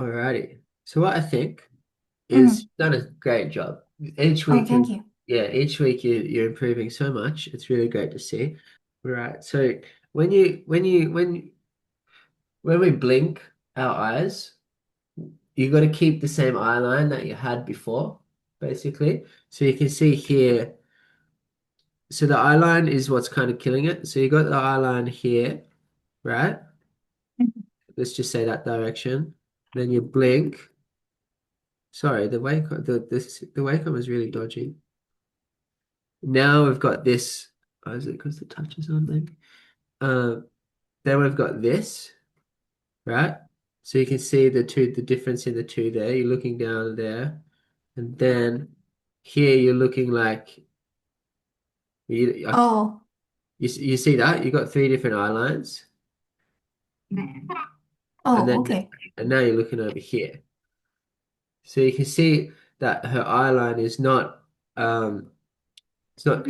Alrighty. So what I think is Mm. done a great job. Each Oh, week thank is you. yeah, each week you're improving so much. It's really great to see. Right. So when we blink our eyes, you got to keep the same eye line that you had before, basically. So you can see here. So the eye line is what's kind of killing it. So you got the eye line here, right? Mhm. Let's just say that direction. Then you blink. Sorry, the wake is really dodgy. Now we've got this. Oh, is it because the touch is on maybe? Uh, then we've got this, right? So you can see the difference in the two there. You're looking down there, and then here you're looking like you Oh, you see that you got three different eye lines, and oh, then okay. and now you're looking over here. So you can see that her eye line is not it's not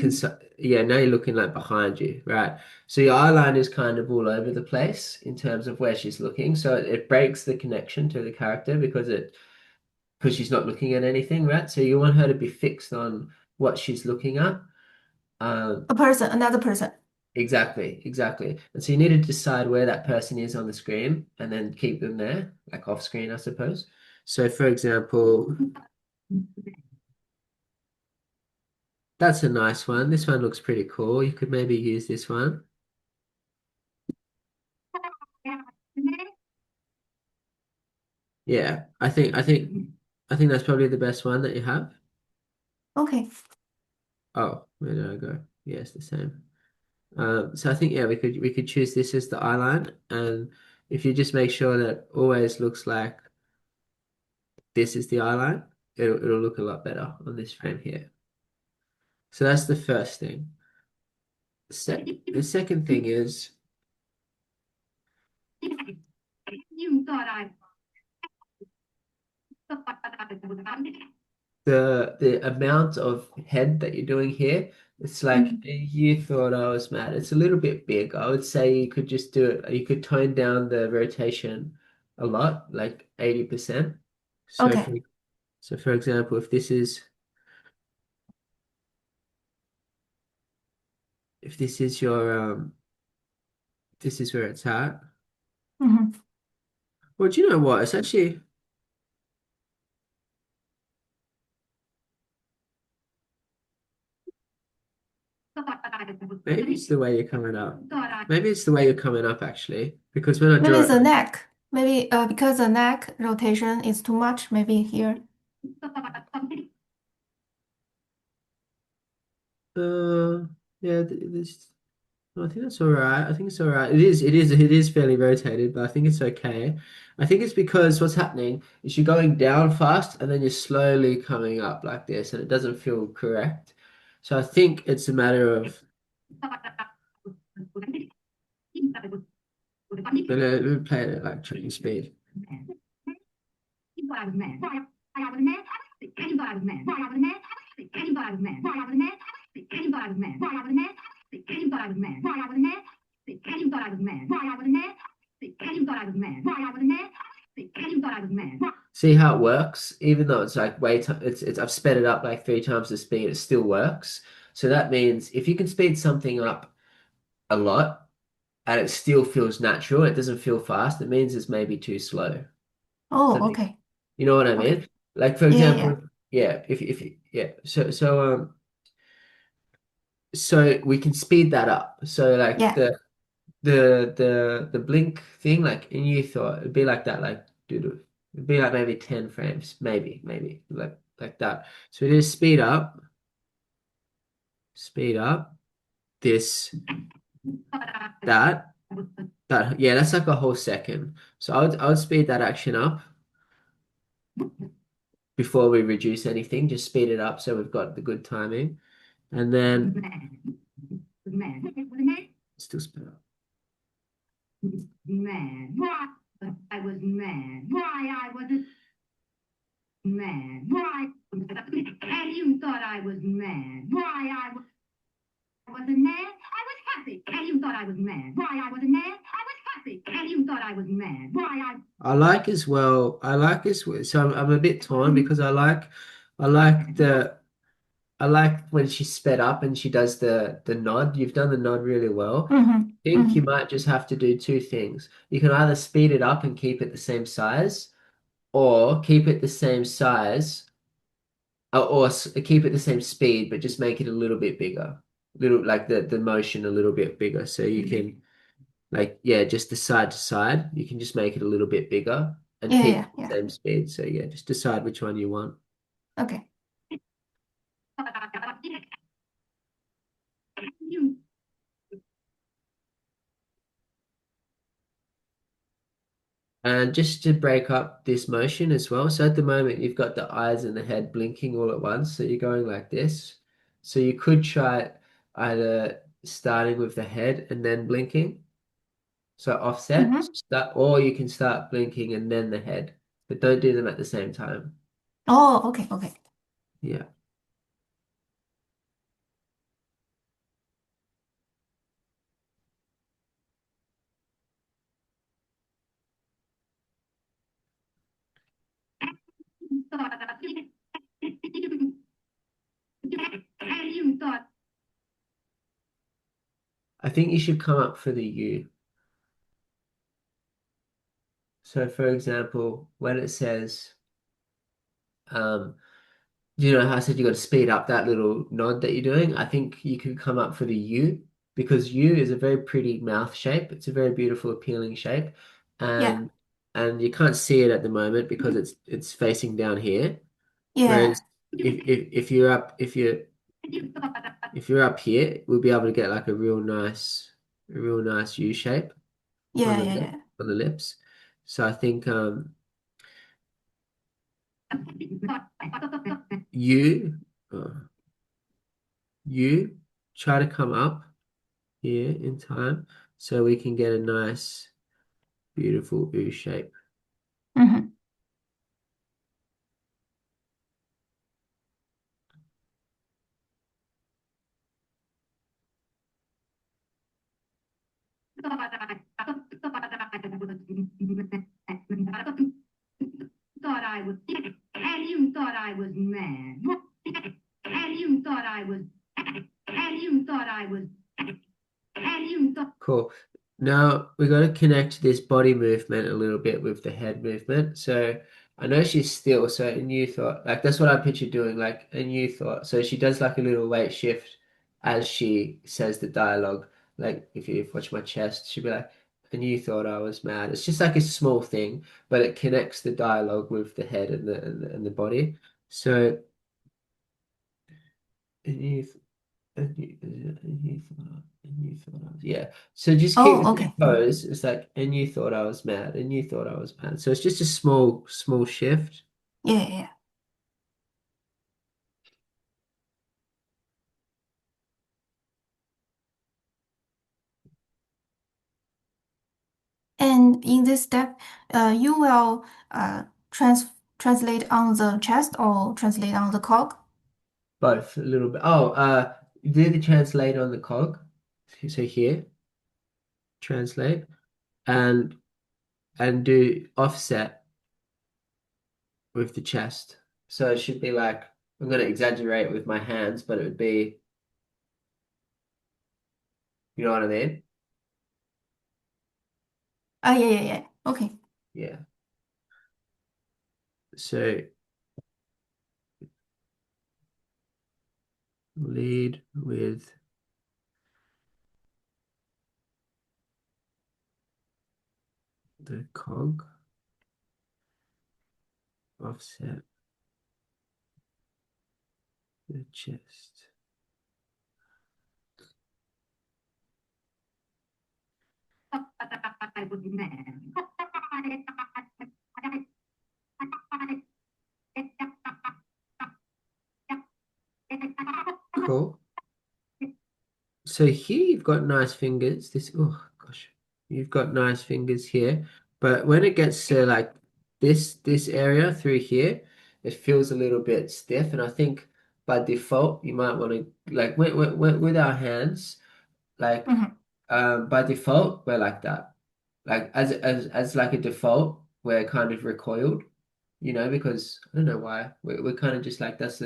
yeah, now you're looking like behind you, right? So your eye line is kind of all over the place in terms of where she's looking. So it breaks the connection to the character because she's not looking at anything, right? So you want her to be fixed on what she's looking at. Um, A person, another person. exactly. And so you need to decide where that person is on the screen and then keep them there, like off screen, I suppose. So for example, that's a nice one. This one looks pretty cool. You could maybe use this one. Yeah, I think that's probably the best one that you have. Okay. Oh, where did I go? Yeah, it's the same. So I think yeah, we could choose this as the eye line, and if you just make sure that always looks like this is the eye line, it'll look a lot better on this frame here. So that's the first thing. The second thing is You thought I the amount of head that you're doing here. It's like Mm. you thought I was mad. It's a little bit big. I would say you could just do it. You could tone down the rotation a lot, like 80%. So Okay. for so for example, if this is your this is where it's at. Hmm. Well, do you know what? It's actually maybe it's the way you're coming up. Maybe it's the way you're coming up actually, because when I Maybe draw it's it, the neck. Maybe because the neck rotation is too much, maybe here. uh, yeah, this. I think that's all right. I think it's all right. It is fairly rotated, but I think it's okay. I think it's because what's happening is you're going down fast and then you're slowly coming up like this, and it doesn't feel correct. So I think it's a matter of let me play it at like training speed. You thought I was mad. Why I was mad? You thought I was mad. Why I was mad? You thought I was mad. Why I was mad? You thought I was mad. Why I was mad? You thought I was mad. Why I was mad? You thought I was mad. Why I was mad? You thought I was mad. Why I was mad? You thought I was mad. See how it works? Even though it's like it's I've sped it up like three times the speed, it still works. So that means if you can speed something up a lot and it still feels natural, it doesn't feel fast, it means it's maybe too slow. Oh, Something, okay. you know what I Okay. mean? Like for Yeah, yeah, example, yeah, if yeah, so we can speed that up. So like yeah. the blink thing, like and you thought it'd be like that, like dude, it'd be like maybe 10 frames, maybe like that. So it is speed up this, that, yeah, that's like a whole second. So I would speed that action up before we reduce anything, just speed it up so we've got the good timing. And then still speed up. Mad. Why I was mad. Why I was mad. Why? And you thought I was mad. Why I wasn't mad. I was happy. And you thought I was mad. Why I wasn't mad. I was happy. And you thought I was mad. Why I like as well. I like as well. So I'm a bit torn because I like the I like when she's sped up and she does the nod. You've done the nod really well. Mm-hmm. I think you Mm-hmm. might just have to do two things. You can either speed it up and keep it the same size, or keep it the same size, keep it the same speed, but just make it a little bit bigger. Little like the motion a little bit bigger, so you can like yeah, just the side to side. You can just make it a little bit bigger and Yeah, keep yeah, the yeah. same speed. So yeah, just decide which one you want. Okay. you And just to break up this motion as well. So at the moment, you've got the eyes and the head blinking all at once. So you're going like this. So you could try either starting with the head and then blinking. So offset, Mm-hmm. start, or you can start blinking and then the head, but don't do them at the same time. Oh, okay, okay. Yeah. thought and you thought I think you should come up for the U. So for example, when it says, um, you know how I said you got to speed up that little nod that you're doing? I think you could come up for the U because U is a very pretty mouth shape. It's a very beautiful, appealing shape. Yeah, And you can't see it at the moment because it's facing down here. yeah, Whereas if you're up if you're up here, we'll be able to get like a real nice U shape on yeah, the yeah, yeah. on the lips. So I think you uh, you try to come up here in time so we can get a nice, beautiful U shape. Mm-hmm. thought I was and you thought I was mad. And you thought I was and you thought I was and you thought Cool. Now we got to connect this body movement a little bit with the head movement. So I know she's still, so and you thought like that's what I pictured doing, like and you thought. So she does like a little weight shift as she says the dialogue. Like if you watch my chest, she'd be like, and you thought I was mad. It's just like a small thing, but it connects the dialogue with the head and the body. So and you and you thought I was, yeah. So just keep Oh, the same okay. pose. It's like, and you thought I was mad, and you thought I was mad. So it's just a small shift. Yeah, yeah, yeah. And in this step, you will translate on the chest or translate on the cog. Both a little bit. Oh, do the translate on the cog. So here, translate, and do offset with the chest. So it should be like, I'm gonna exaggerate with my hands, but it would be, you know what I mean? Ah, yeah, yeah, yeah. Okay. Yeah. So lead with the cog, offset the chest. I was mad. Cool. So here you've got nice fingers. This, oh gosh, you've got nice fingers here. But when it gets to like this area through here, it feels a little bit stiff. And I think by default, you might want to like with our hands, like Mm-hmm. by default, we're like that. like as like a default, we're kind of recoiled, because I don't know why. We're kind of just like this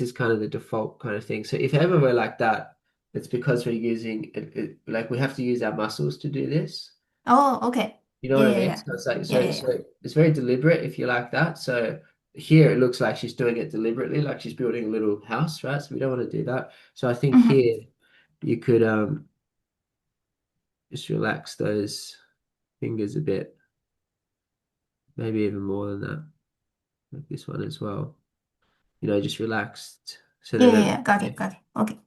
is kind of the default kind of thing. So if ever we're like that, it's because we're using like we have to use our muscles to do this. Oh, okay. You know Yeah, what I yeah, mean? yeah. So it's like Yeah, so yeah, so yeah. it's very deliberate if you like that. So here it looks like she's doing it deliberately, like she's building a little house, right? So we don't want to do that. So I think Mm-hmm. here you could just relax those fingers a bit, maybe even more than that, like this one as well. Just relaxed so Yeah, they yeah, don't. yeah. Got it, got it. Okay.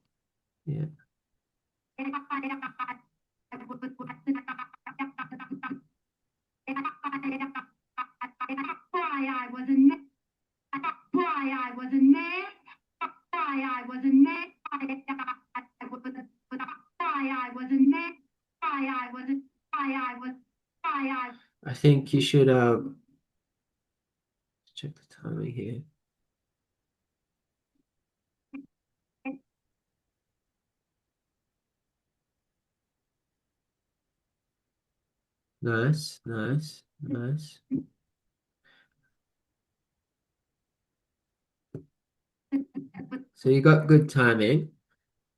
Yeah, Why I was a man. Why I was a man. Why I was a man. Why I was a man. Why I was a why I was why I I think you should check the timing here. Nice, nice, nice. So you got good timing.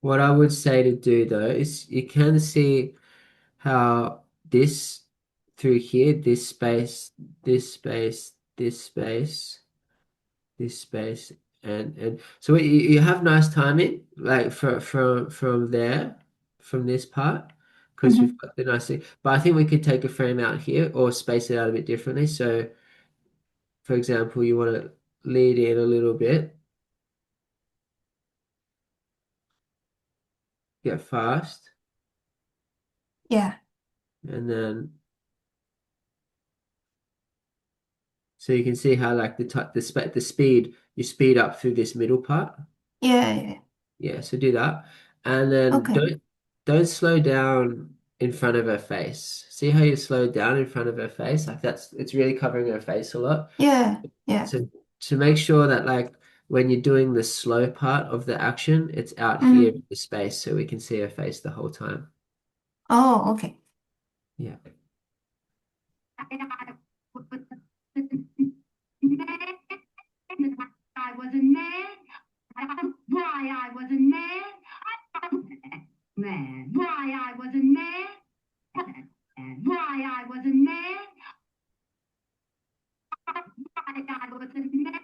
What I would say to do though is you can see how this through here, this space, this space, this space, this space, and so you have nice timing, like from there, from this part, because we've Mm-hmm. got the nice thing. But I think we could take a frame out here or space it out a bit differently. So, for example, you want to lead in a little bit, get fast, Yeah. and then so you can see how like the speed you speed up through this middle part. Yeah, yeah, yeah. Yeah, so do that. And then Okay. don't slow down in front of her face. See how you slowed down in front of her face? Like it's really covering her face a lot. Yeah, yeah. So to make sure that like when you're doing the slow part of the action, it's out here Mm-hmm. in the space so we can see her face the whole time. Oh, okay. Yeah. I was a man. Why I was a man. Man. Why I was a man. Why I was a man. Why I was a man.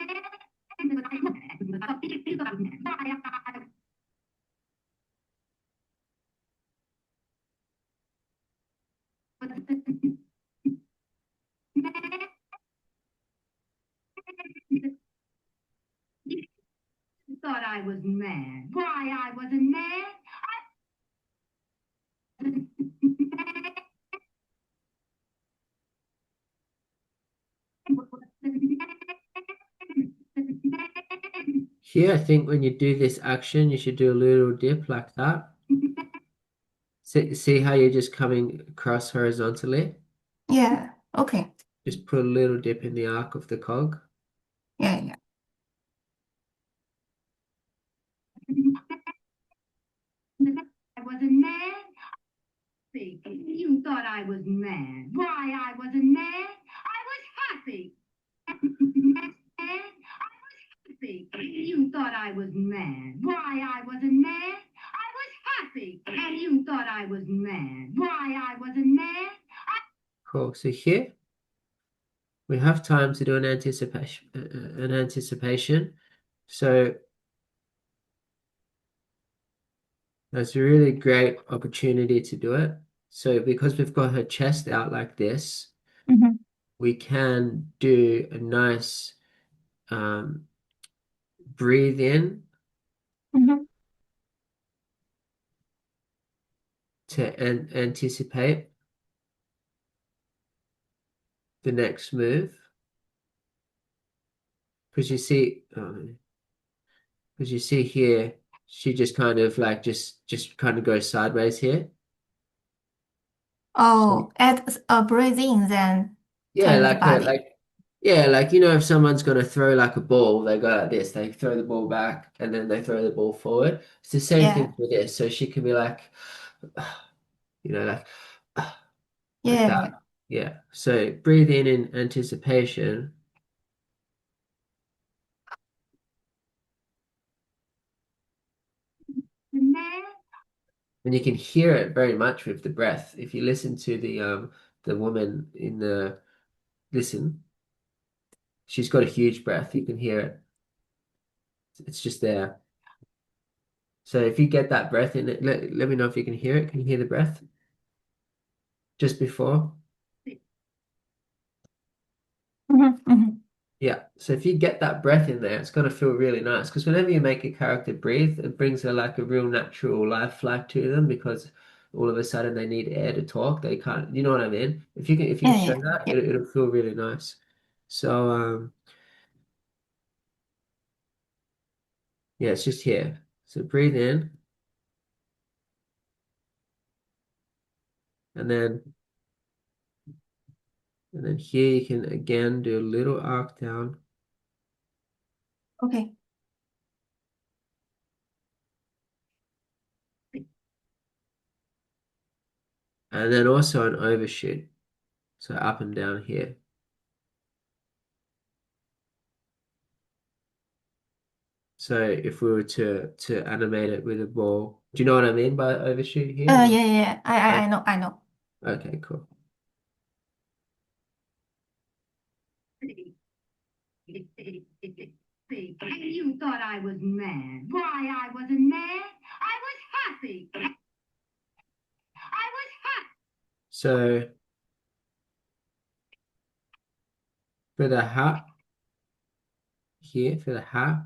Thought I was mad. Why I was a man? Here, I think when you do this action, you should do a little dip like that. See how you're just coming across horizontally? Yeah. Okay. Just put a little dip in the arc of the cog. Yeah, yeah. I was a man. You thought I was mad. Why I was a man? I was happy. You thought I was mad. Why I was a man? I was happy. And you thought I was mad. Why I was a man? Cool. So here we have time to do an anticipation. So that's a really great opportunity to do it. So because we've got her chest out like this, Mm-hmm. we can do a nice um, breathe in Mm-hmm. to anticipate the next move. Because you see here, she just kind of like just kind of goes sideways here. So Oh, add a breathing, then yeah, turn the body. like if someone's gonna throw like a ball, they go like this, they throw the ball back and then they throw the ball forward. It's the same Yeah. thing for this. So she can be like, like like Yeah, that. yeah. Yeah. So breathe in anticipation. And you can hear it very much with the breath. If you listen to the woman in the listen, she's got a huge breath. You can hear it. It's just there. So if you get that breath in it, let me know if you can hear it. Can you hear the breath just before? Yeah. So if you get that breath in there, it's gonna feel really nice because whenever you make a character breathe, it brings a real natural life flag to them because all of a sudden they need air to talk. They can't, you know what I mean? If you can Yeah, show yeah, that, yeah. it'll feel really nice. So yeah, it's just here. So breathe in and then here you can again do a little arc down. Okay. And then also an overshoot. So up and down here. So if we were to animate it with a ball, do you know what I mean by overshoot here? Yeah, yeah, yeah. I Okay, know, I know. okay, cool. You thought I was mad. Why I wasn't mad? I was happy. I was happy. So for the hat here, for the hat,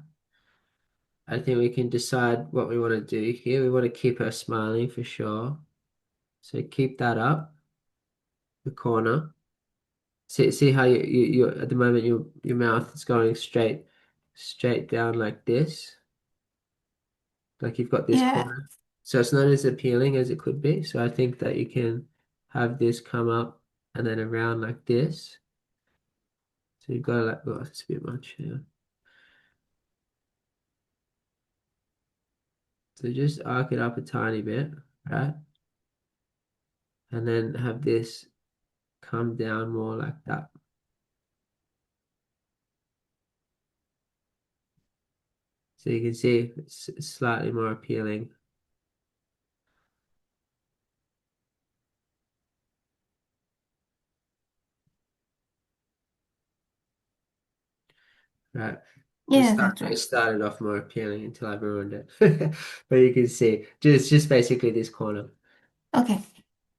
I think we can decide what we want to do here. We want to keep her smiling for sure. So keep that up, the corner. See how you at the moment your mouth is going straight down like this. Like you've got this Yeah, corner. So it's not as appealing as it could be. So I think that you can have this come up and then around like this. So you've got to like, oh, it's a bit much here. So just arc it up a tiny bit, right? And then have this come down more like that. So you can see it's slightly more appealing. Right. yeah, that's It right. started off more appealing until I ruined it. But you can see just basically this corner. Okay.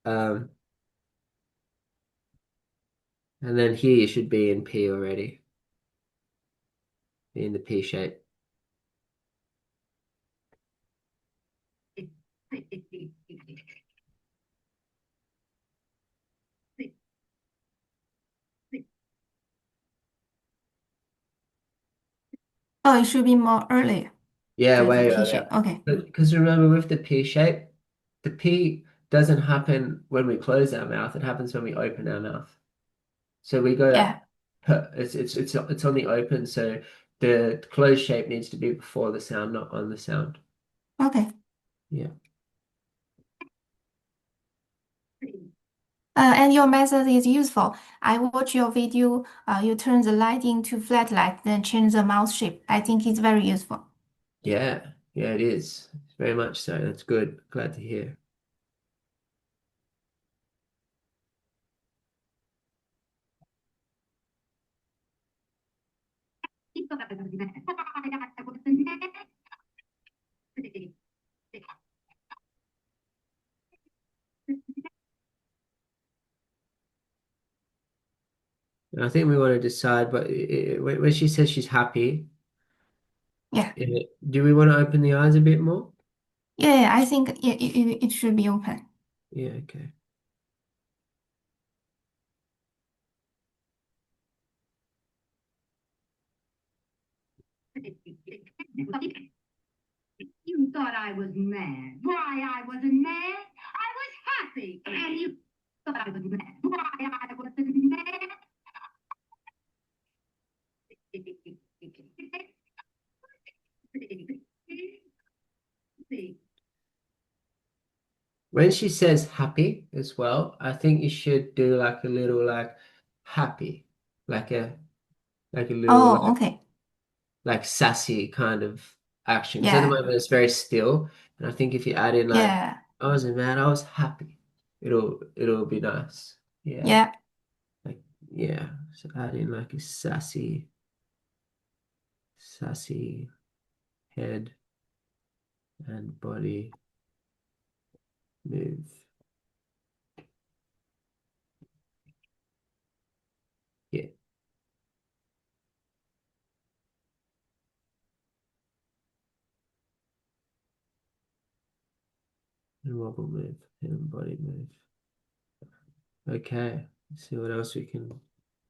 Um, and then here you should be in P already, be in the P shape. Oh, it should be more early, Yeah, the way P earlier. shape. Okay. Because remember with the P shape, the P doesn't happen when we close our mouth, it happens when we open our mouth. So we go like Yeah. it's on the open, so the closed shape needs to be before the sound, not on the sound. Okay. Yeah. And your method is useful. I watch your video. You turn the light into flat light, then change the mouth shape. I think it's very useful. Yeah, yeah, it is. Very much so. That's good. Glad to hear. You thought I was mad. Why I wasn't mad? And I think we want to decide, but when she says she's happy, Yeah. do we want to open the eyes a bit more? Yeah, yeah, I think it should be open. Yeah, okay. You thought I was mad. Why I wasn't mad? I was happy. And you thought I was mad. Why I wasn't mad? when she says happy as well, I think you should do like a little like happy, like a little Oh, okay. like sassy kind of action. Because at the Yeah. moment it's very still, and I think if you add in like Yeah. I wasn't mad, I was happy, it'll be nice. Yeah, Yeah. like yeah. So add in like a sassy head and body move. Yeah, and wobble move and body move. Okay, let's see what else we can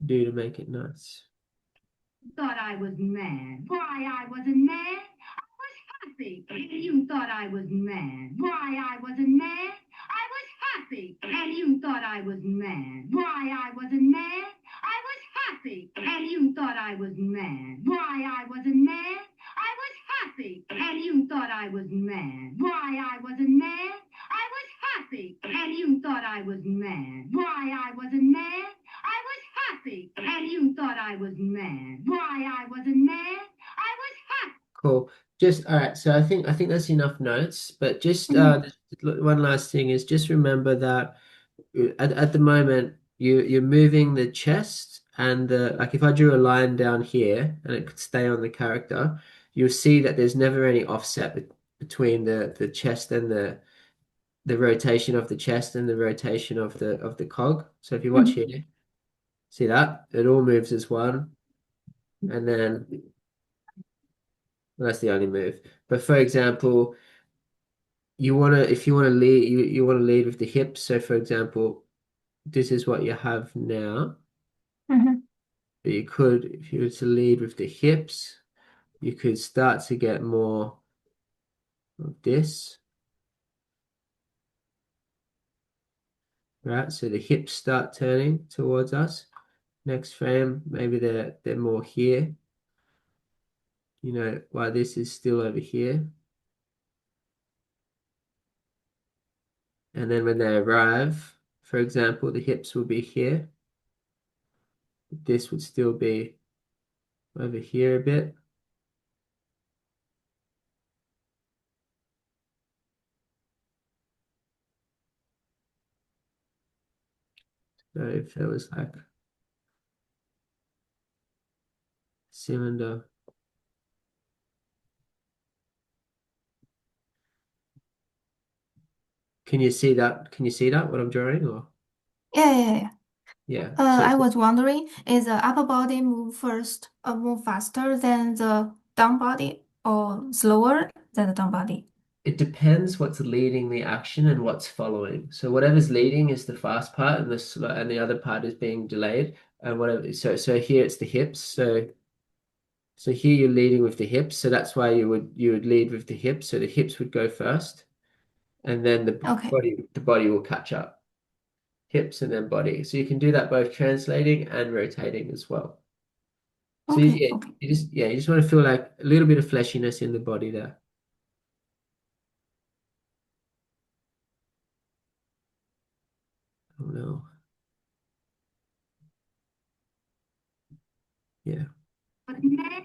do to make it nice. Thought I was mad. Why I wasn't mad? I was happy. And you thought I was mad. Why I wasn't mad? I was happy. And you thought I was mad. Why I wasn't mad? I was happy. And you thought I was mad. Why I wasn't mad? I was happy. And you thought I was mad. Why I wasn't mad? I was happy. And you thought I was mad. Why I wasn't mad? I was happy. And you thought I was mad. Why I wasn't mad? I was happy. Cool. Just all right. So I think that's enough notes. But just Mhm. one last thing is just remember that at the moment you're moving the chest and the like. If I drew a line down here and it could stay on the character, you'll see that there's never any offset between the chest and the rotation of the chest and the rotation of the cog. So if you watch Mhm. here, see that it all moves as one, and then well, that's the only move. But for example, if you wanna lead you want to lead with the hips. So for example, this is what you have now. Mhm. But you could, if you were to lead with the hips, you could start to get more of this, right? So the hips start turning towards us. Next frame, maybe they're more here. You know, while this is still over here. And then when they arrive, for example, the hips will be here. This would still be over here a bit. So if it was like cylinder, can you see that? Can you see that what I'm drawing? Or Yeah, yeah, yeah. yeah. So I was wondering, is the upper body move faster than the down body or slower than the down body? it depends what's leading the action and what's following. So whatever's leading is the fast part, and the other part is being delayed. And whatever. So here it's the hips. So here you're leading with the hips. So that's why you would lead with the hips. So the hips would go first, and then Okay. the body will catch up. Hips and then body. So you can do that both translating and rotating as well. So Okay. Okay. you just want to feel like a little bit of fleshiness in the body there. Oh no. Yeah. Was mad.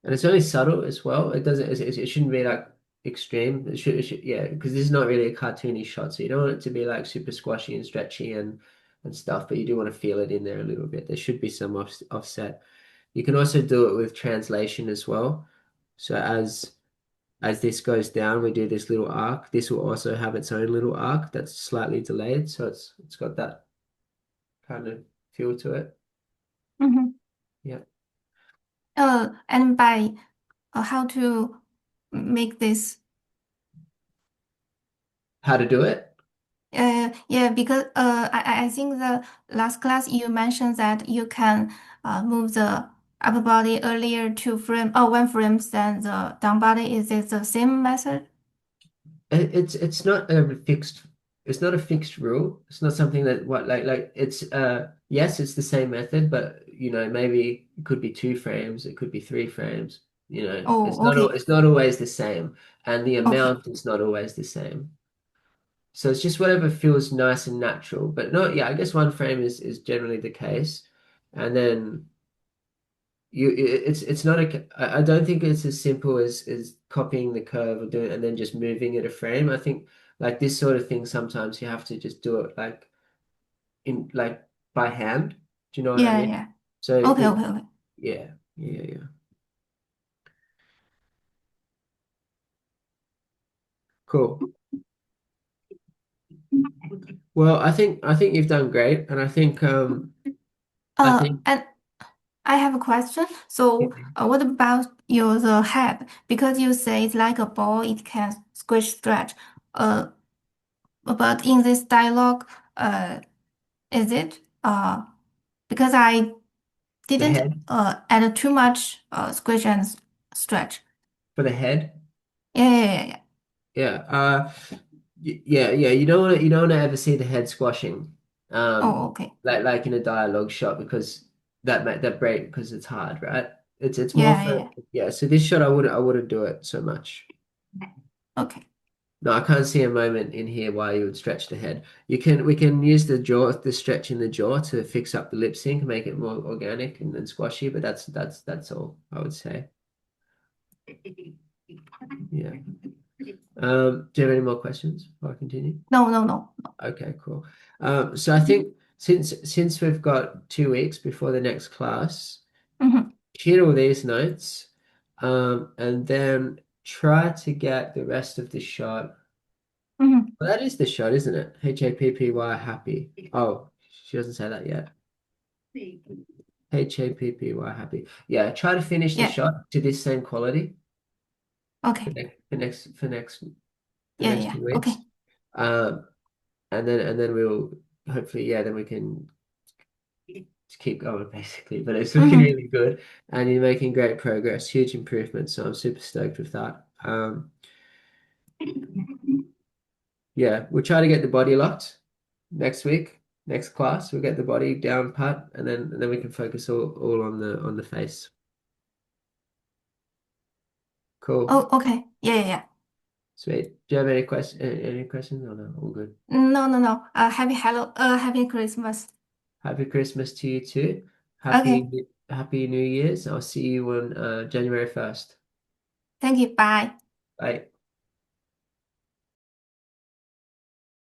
And it's only subtle as well. It doesn't. It shouldn't be like extreme. Yeah, because this is not really a cartoony shot, so you don't want it to be like super squashy and stretchy and stuff. But you do want to feel it in there a little bit. There should be some offset. You can also do it with translation as well. So as this goes down, we do this little arc. This will also have its own little arc that's slightly delayed. So it's got that kind of feel to it. Mm-hmm. Yeah. And by how to make this? How to do it? Yeah, because I think the last class you mentioned that you can move the upper body earlier 1 frames than the down body. Is it the same method? It's not a fixed it's not a fixed rule. It's not something that what like it's yes, it's the same method, but you know, maybe it could be 2 frames, it could be 3 frames. You know, Oh, okay. it's not always the same, and the Okay. amount is not always the same. So it's just whatever feels nice and natural. But no, yeah, I guess one frame is generally the case, and then it's not I don't think it's as simple as copying the curve or doing and then just moving it a frame. I think like this sort of thing sometimes you have to just do it like by hand. Do you know what I Yeah, mean? yeah. So Okay, okay, okay. yeah, yeah. Cool. Well, I think you've done great, and I think And I have a question. So, what about your the head? Because you say it's like a ball, it can squish stretch. Uh, but in this dialogue, is it? Because I the didn't head add too much squish and stretch. for the head. Yeah, yeah, yeah, yeah. Yeah. Yeah. You don't want to ever see the head squashing, Oh, okay. like in a dialogue shot because that break because it's hard, right? It's more Yeah, yeah, for yeah. yeah. So this shot I wouldn't do it so much. Okay. No, I can't see a moment in here why you would stretch the head. We can use the stretch in the jaw to fix up the lip sync, make it more organic and squashy, but that's all I would say. Yeah. Do you have any more questions before I continue? No, no, no. Okay, cool. So I think since we've got 2 weeks before the next class, Mm-hmm. hit all these notes, and then try to get the rest of the shot. Mm-hmm. Well, that is the shot, isn't it? Happy. Happy. Oh, she doesn't say that yet. Happy. Yeah, try to finish the Yeah. shot to this same quality Okay. the Yeah, next yeah. 2 weeks. Okay. Um, and then we'll hopefully yeah, then we can keep going basically. But it's looking Mm-hmm. really good, and you're making great progress, huge improvements. So I'm super stoked with that. Yeah, we'll try to get the body locked next week, next class. We'll get the body down pat, and then we can focus all on the face. Cool, Oh, okay. Yeah, yeah, yeah. sweet. Do you have any questions? Oh no, all good. No, no, no. Happy Christmas. Happy Christmas to you too. Okay. Happy New Year's. I'll see you on January 1st. Thank you. Bye. Bye.